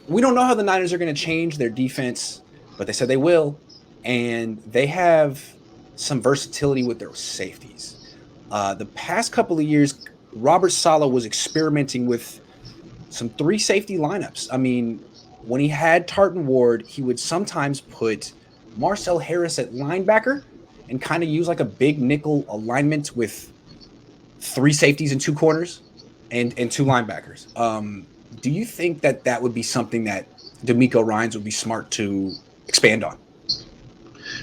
we don't know how the Niners are going to change their defense, but they said they will. And they have some versatility with their safeties. The past couple of years, Robert Saleh was experimenting with some 3 safety lineups. I mean, when he had Tartan Ward, he would sometimes put Marcel Harris at linebacker and kind of use like a big nickel alignment with 3 safeties and 2 corners and 2 linebackers. Do you think that would be something that DeMeco Ryans would be smart to expand on?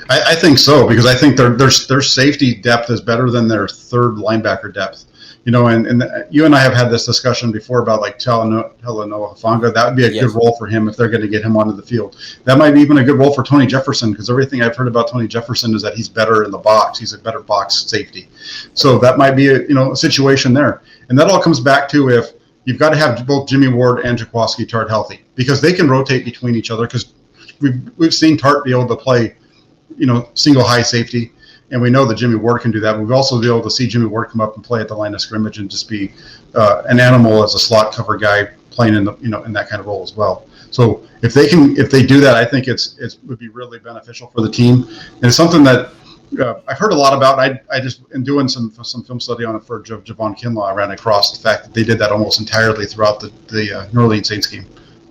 I think so, because I think their safety depth is better than their third linebacker depth. And you and I have had this discussion before about like Talanoa Hufanga. That would be a good role for him if they're going to get him onto the field. That might be even a good role for Tony Jefferson, because everything I've heard about Tony Jefferson is that he's better in the box. He's a better box safety. So that might be a situation there. And that all comes back to if you've got to have both Jimmy Ward and Jaquiski Tartt healthy, because they can rotate between each other, because we've seen Tartt be able to play single high safety, and we know that Jimmy Ward can do that. We've also been able to see Jimmy Ward come up and play at the line of scrimmage and just be an animal as a slot cover guy playing in in that kind of role as well. So if they do that, I think it would be really beneficial for the team, and it's something that I've heard a lot about. I just in doing some film study on it for Javon Kinlaw, I ran across the fact that they did that almost entirely throughout the New Orleans Saints game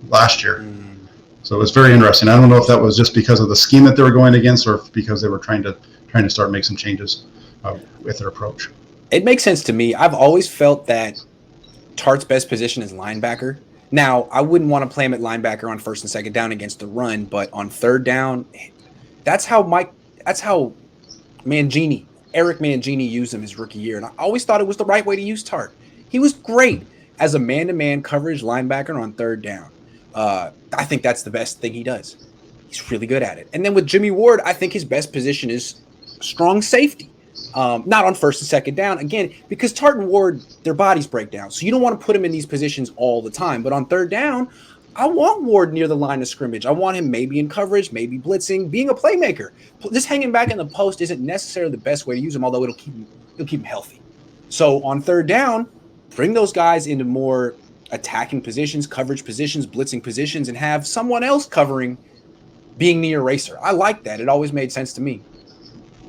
last year. So it's very interesting. I don't know if that was just because of the scheme that they were going against, or if because they were trying to start making some changes with their approach. It makes sense to me. I've always felt that Tartt's best position is linebacker. Now, I wouldn't want to play him at linebacker on first and second down against the run, but on third down, that's how Eric Mangini used him his rookie year, and I always thought it was the right way to use Tartt. He was great as a man-to-man coverage linebacker on third down. I think that's the best thing he does. He's really good at it. And then with Jimmy Ward, I think his best position is strong safety. Not on first and second down, again, because Tartt and Ward, their bodies break down. So you don't want to put him in these positions all the time. But on third down, I want Ward near the line of scrimmage. I want him maybe in coverage, maybe blitzing, being a playmaker. Just hanging back in the post isn't necessarily the best way to use him, although it'll keep him healthy. So on third down, bring those guys into more attacking positions, coverage positions, blitzing positions, and have someone else covering, being the eraser. I like that. It always made sense to me.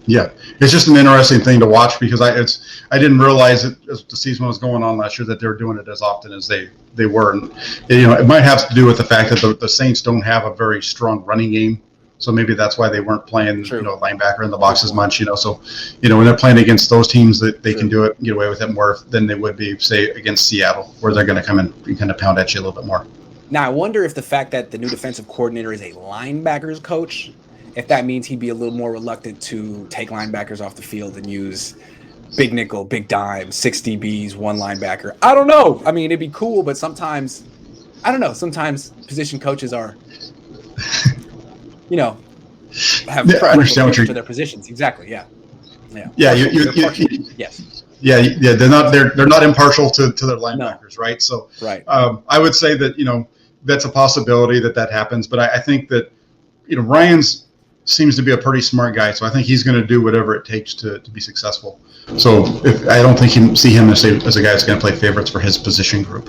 Yeah, it's just an interesting thing to watch, because I didn't realize it as the season was going on last year that they were doing it as often as they were. And, it might have to do with the fact that the Saints don't have a very strong running game. So maybe that's why they weren't playing, linebacker in the box as much, So, when they're playing against those teams, that they can do it, get away with it more than they would be, say, against Seattle, where they're going to come in and kind of pound at you a little bit more. Now, I wonder if the fact that the new defensive coordinator is a linebackers coach, if that means he'd be a little more reluctant to take linebackers off the field and use big nickel, big dime, 6 DBs, 1 linebacker. I don't know. I mean, it'd be cool, but sometimes, I don't know. Sometimes position coaches are, have to their positions. Exactly. Yeah. Yeah. Yeah. Yes. Yeah. They're not impartial to their linebackers, right? So, right. I would say that that's a possibility that happens, but I think that Ryans seems to be a pretty smart guy, so I think he's going to do whatever it takes to be successful. So I don't think you see him as a guy that's going to play favorites for his position group.